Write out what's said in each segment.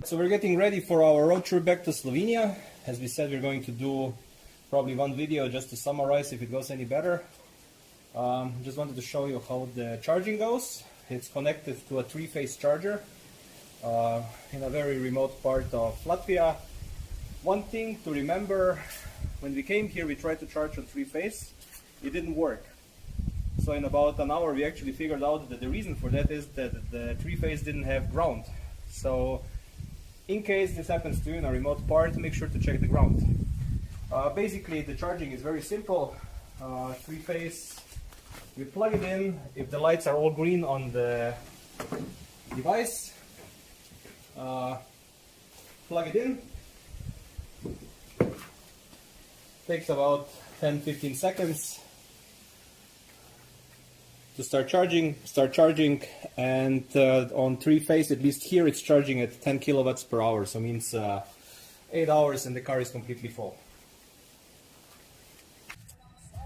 So we're getting ready for our road trip back to Slovenia. As we said, we're going to do probably one video just to summarize if it goes any better. Just wanted to show you how the charging goes. It's connected to a 3-phase charger in a very remote part of Latvia. One thing to remember, when we came here we tried to charge on 3-phase. It didn't work. So in about an hour we actually figured out that the reason for that is that the 3-phase didn't have ground. So in case this happens to you in a remote part, make sure to check the ground. Basically the charging is very simple. 3-phase, we plug it in. If the lights are all green on the device, plug it in. Takes about 10-15 seconds to start charging, and on 3-phase, at least here, it's charging at 10 kilowatts per hour, so means 8 hours and the car is completely full.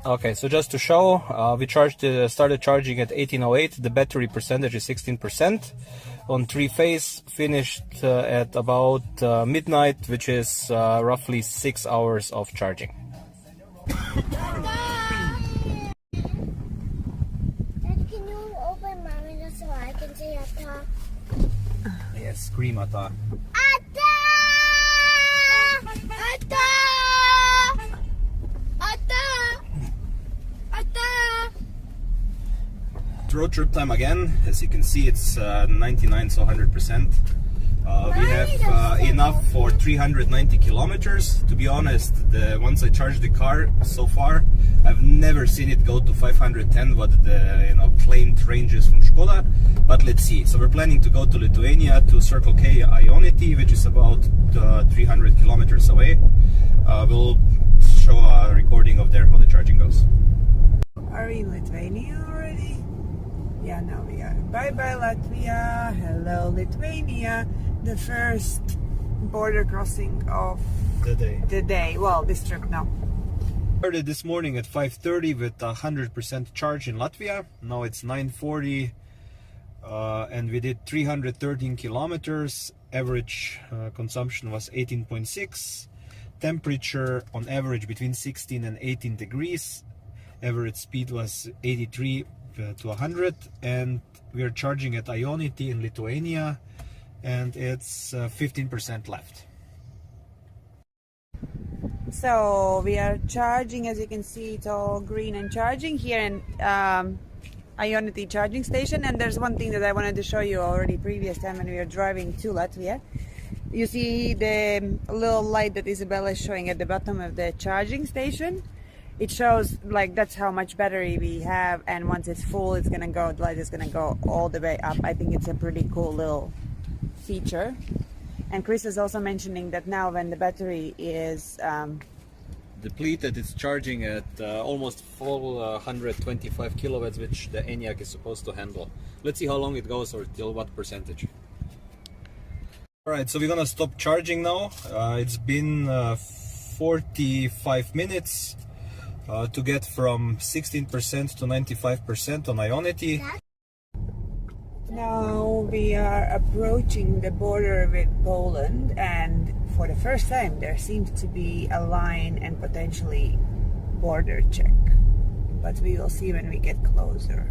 Okay, so just to show, we started charging at 1808, the battery percentage is 16%. On 3-phase, finished at about midnight, which is roughly 6 hours of charging. So I can say Atta. Yes, scream Atta. Atta! Atta! Atta! Atta! Road trip time again. As you can see, it's 99, so 100%. We have enough for 390 kilometers. To be honest, once I charged the car so far, I've never seen it go to 510, what the claimed range is from Škoda. But let's see. So we're planning to go to Lithuania, to Circle K iV80, which is about 300 kilometers away. We'll show a recording of there how the charging goes. Are we in Lithuania already? Yeah, now we are. Bye bye Latvia. Hello Lithuania. The first border crossing of the day. Well, this trip now. Started this morning at 5:30 with 100% charge in Latvia. Now it's 9:40 and we did 313 kilometers. Average consumption was 18.6. Temperature on average between 16 and 18 degrees. Average speed was 83 to 100, and we are charging at iV80 in Lithuania, and it's 15% left. So we are charging, as you can see, it's all green and charging here in iV80 charging station. And there's one thing that I wanted to show you already previous time when we were driving to Latvia. You see the little light that Isabella is showing at the bottom of the charging station. It shows like that's how much battery we have, and once it's full, it's gonna go, the light is gonna go all the way up. I think it's a pretty cool little feature. And Chris is also mentioning that now when the battery is depleted, it's charging at almost full 125 kilowatts, which the Enyaq is supposed to handle. Let's see how long it goes, or till what percentage. Alright, so we're gonna stop charging now. It's been 45 minutes to get from 16% to 95% on iV80. Now we are approaching the border with Poland, and for the first time there seems to be a line and potentially border check, but we will see when we get closer.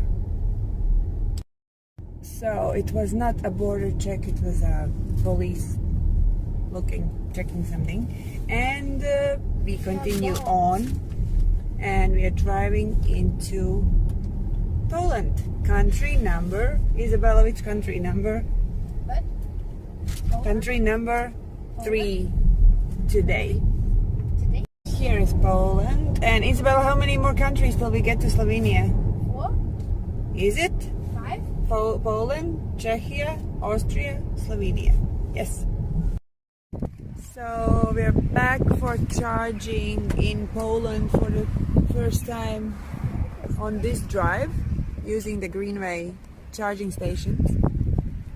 So it was not a border check, it was a police checking something, and we continue on, and we are driving into Poland. Country number, Isabella, which country number? What? Country number 3 today. Today? Here is Poland. And Isabella, how many more countries till we get to Slovenia? 4? Is it? 5? Poland, Czechia, Austria, Slovenia. Yes. So we're back for charging in Poland for the first time on this drive, using the Greenway charging stations.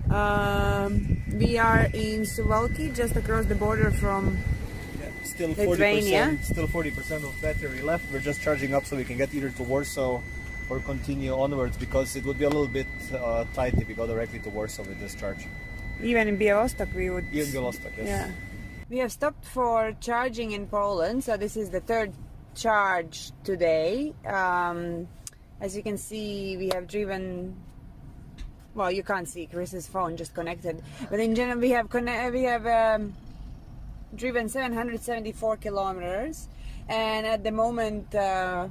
We are in Suwałki, just across the border from Still Lithuania. 40%, still 40% of battery left. We're just charging up so we can get either to Warsaw or continue onwards, because it would be a little bit tight if we go directly to Warsaw with this charge. Even in Białystok we would. Even Białystok, yes. Yeah. We have stopped for charging in Poland, so this is the third charge today. As you can see, we have driven. Well, you can't see Chris's phone just connected, but in general we have driven 774 kilometers, and at the moment the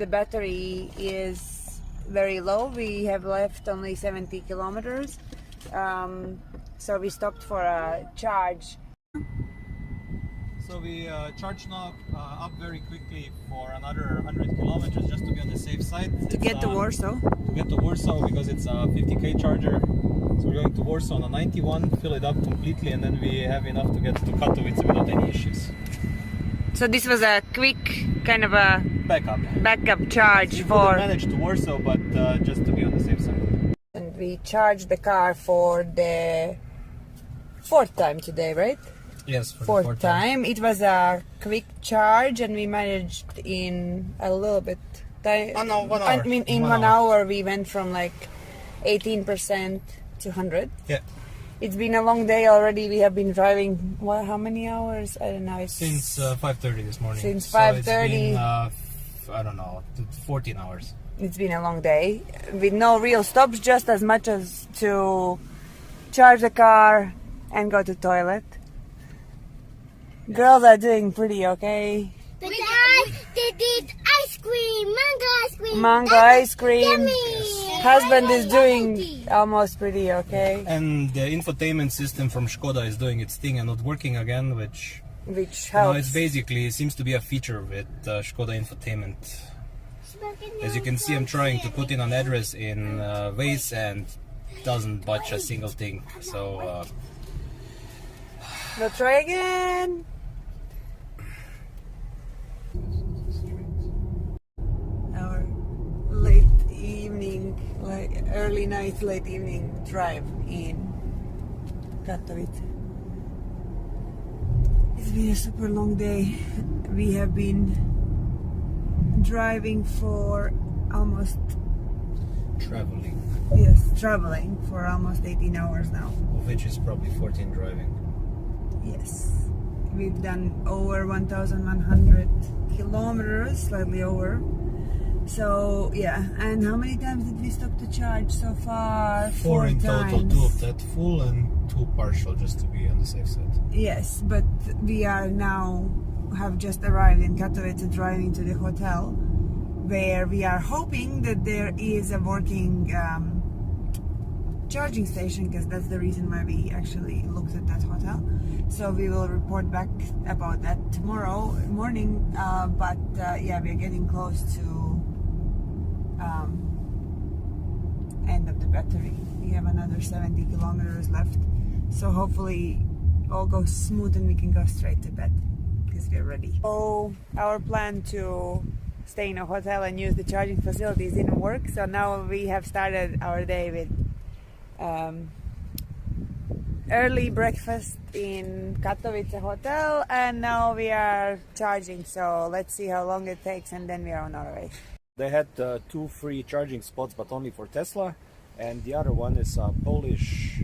battery is very low. We have left only 70 kilometers, so we stopped for a charge. So we charge now up very quickly for another 100 kilometers just to be on the safe side. To get to Warsaw. To get to Warsaw, because it's a 50k charger. So we're going to Warsaw on a 91, fill it up completely, and then we have enough to get to Katowice without any issues. So this was a quick kind of a backup charge We for. managed to Warsaw, but just to be on the safe side. And we charged the car for the fourth time today, right? Yes, for Fourth the fourth time. It was a quick charge, and we managed in a little bit time. Oh, no, 1 hour. I mean, in 1 hour we went from like 18% to 100. Yeah. It's been a long day already. We have been driving. What? How many hours? I don't know. It's Since 5:30 this morning. Since So it's 5:30. been, I don't know, 14 hours. It's been a long day with no real stops, just as much as to charge the car and go to toilet. Girls are doing pretty okay. The guys, they did ice cream, mango ice cream. Mango ice cream. Yummy. Husband is doing almost pretty okay, And the infotainment system from Škoda is doing its thing and not working again, which which you know, helps. it's basically seems to be a feature with Škoda infotainment. As you can see, I'm trying to put in an address in Waze and doesn't budge a single thing. So We'll try again. Our late evening, like early night, late evening drive in Katowice. It's been a super long day. We have been driving for almost, traveling, traveling for almost 18 hours now. of which is probably 14 driving. Yes. We've done over 1,100 kilometers, slightly over. So, yeah. And how many times did we stop to charge so far? Four in total, times. 2 of that full and 2 partial, just to be on the safe side. Yes, but we are now, have just arrived in Katowice, driving to the hotel, where we are hoping that there is a working charging station, because that's the reason why we actually looked at that hotel. So we will report back about that tomorrow morning. But yeah, we're getting close to end of the battery. We have another 70 kilometers left. So hopefully all goes smooth and we can go straight to bed because we're ready. So our plan to stay in a hotel and use the charging facilities didn't work. So now we have started our day with early breakfast in Katowice hotel, and now we are charging. So let's see how long it takes, and then we are on our way. They had 2 free charging spots, but only for Tesla, and the other one is a Polish,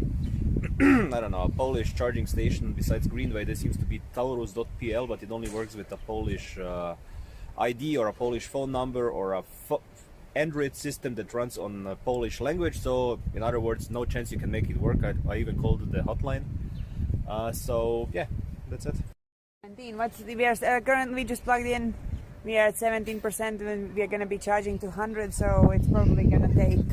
I don't know, a Polish charging station besides Greenway. There seems to be Taurus.pl, but it only works with a Polish ID or a Polish phone number or a Android system that runs on Polish language. So in other words, no chance you can make it work. I even called the hotline. So yeah, that's it. 17. We are currently just plugged in. We are at 17% and we are going to be charging to 100, so it's probably going to take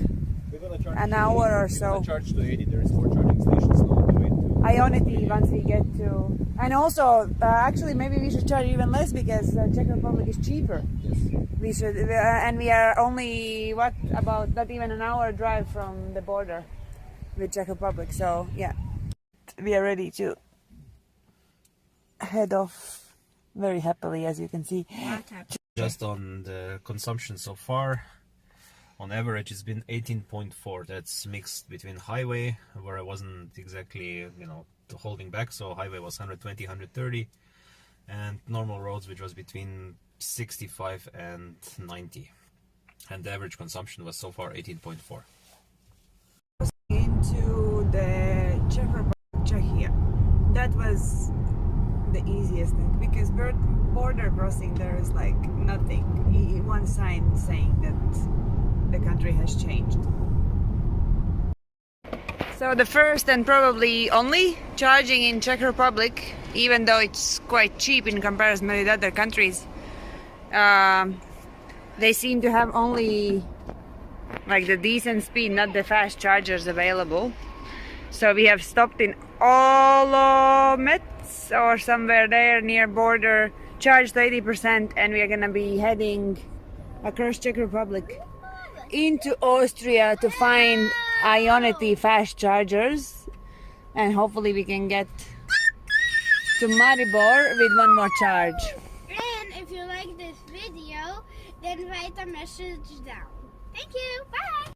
an hour or so. We're gonna charge to 80. There is 4 charging stations now on the way to Ionity once we get to. And also, actually, maybe we should charge even less because Czech Republic is cheaper. Yes. We should, and we are only about not even an hour drive from the border with Czech Republic. So yeah, we are ready to head off very happily, as you can see. Just on the consumption so far, on average it's been 18.4. That's mixed between highway, where I wasn't exactly, holding back, so highway was 120, 130, and normal roads, which was between 65 and 90, and the average consumption was so far 18.4. Into the Czech Republic. that was the easiest thing, because border crossing there is like nothing, one sign saying that the country has changed. So the first and probably only charging in Czech Republic, even though it's quite cheap in comparison with other countries. They seem to have only like the decent speed, not the fast chargers available. So we have stopped in Olomets or somewhere there near border, charged 80%, and we are gonna be heading across Czech Republic into Austria to find iV80 fast chargers, and hopefully we can get to Maribor with one more charge. And if you like this video, then write a message down. Thank you. Bye.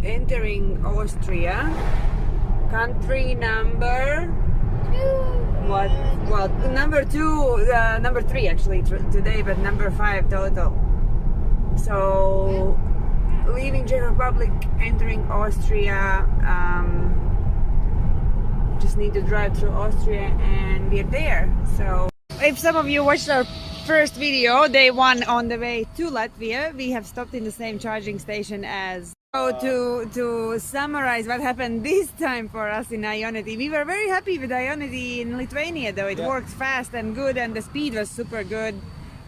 Entering Austria, country number what? Well, number 3 actually today, but number 5 total. So leaving Czech Republic, entering Austria. Just need to drive through Austria and we're there. So if some of you watched our first video, day 1 on the way to Latvia, we have stopped in the same charging station as. So to summarize what happened this time for us in iV80, we were very happy with iV80 in Lithuania, though it worked fast and good, and the speed was super good,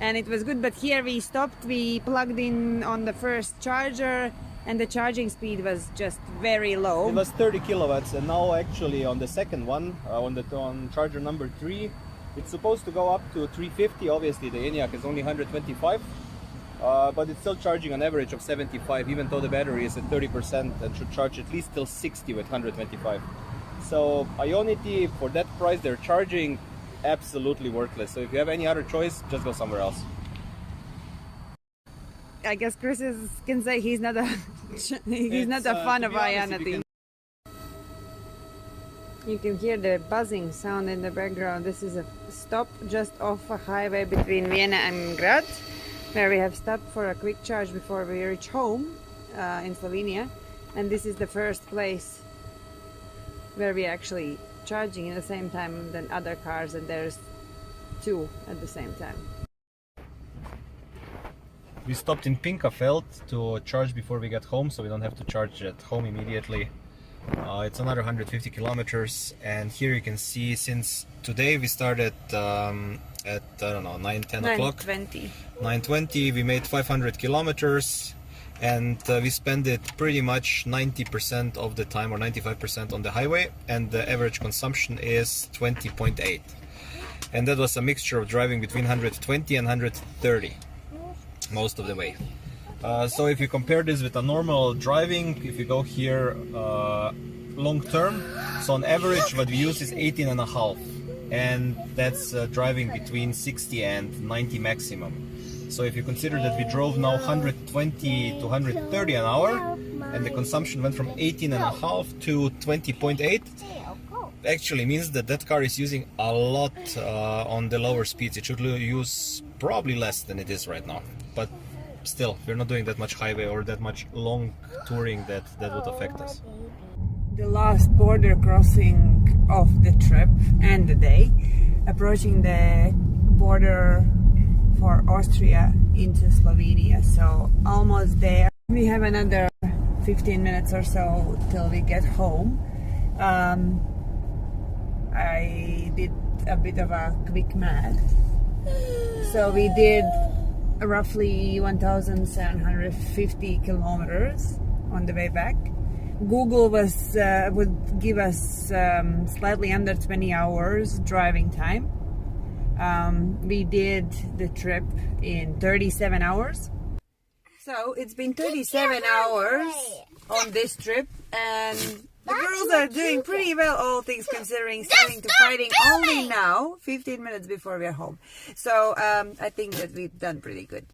and it was good. But here we stopped, we plugged in on the first charger, and the charging speed was just very low. It was 30 kilowatts, and now actually on the second one, on charger number 3, it's supposed to go up to 350. Obviously the Enyaq is only 125, but it's still charging an average of 75, even though the battery is at 30% and should charge at least till 60 with 125. So iV80, for that price they're charging, absolutely worthless. So if you have any other choice, just go somewhere else. I guess Chris can say he's not a not a fan of iV80. You can hear the buzzing sound in the background. This is a stop just off a highway between Vienna and Graz, where we have stopped for a quick charge before we reach home in Slovenia. And this is the first place where we're actually charging at the same time than other cars, and there's 2 at the same time. We stopped in Pinkafeld to charge before we get home, so we don't have to charge at home immediately. It's another 150 kilometers, and here you can see since today we started at, I don't know, 9-10 o'clock. 9:20. We made 500 kilometers, and we spent it pretty much 90% of the time, or 95% on the highway, and the average consumption is 20.8. And that was a mixture of driving between 120 and 130 most of the way. So if you compare this with a normal driving, if you go here long term, so on average what we use is 18.5, and that's driving between 60 and 90 maximum. So if you consider that we drove now 120 to 130 an hour, and the consumption went from 18.5 to 20.8, actually means that that car is using a lot on the lower speeds. It should use probably less than it is right now, but still, we're not doing that much highway or that much long touring that would affect us. The last border crossing of the trip and the day, approaching the border for Austria into Slovenia, so almost there. We have another 15 minutes or so till we get home. I did a bit of a quick math, so we did roughly 1,750 kilometers on the way back. Google would give us slightly under 20 hours driving time. We did the trip in 37 hours. So it's been 37 hours on this trip, and the girls are doing pretty well, all things considering, starting to fighting only now, 15 minutes before we're home. So I think that we've done pretty good.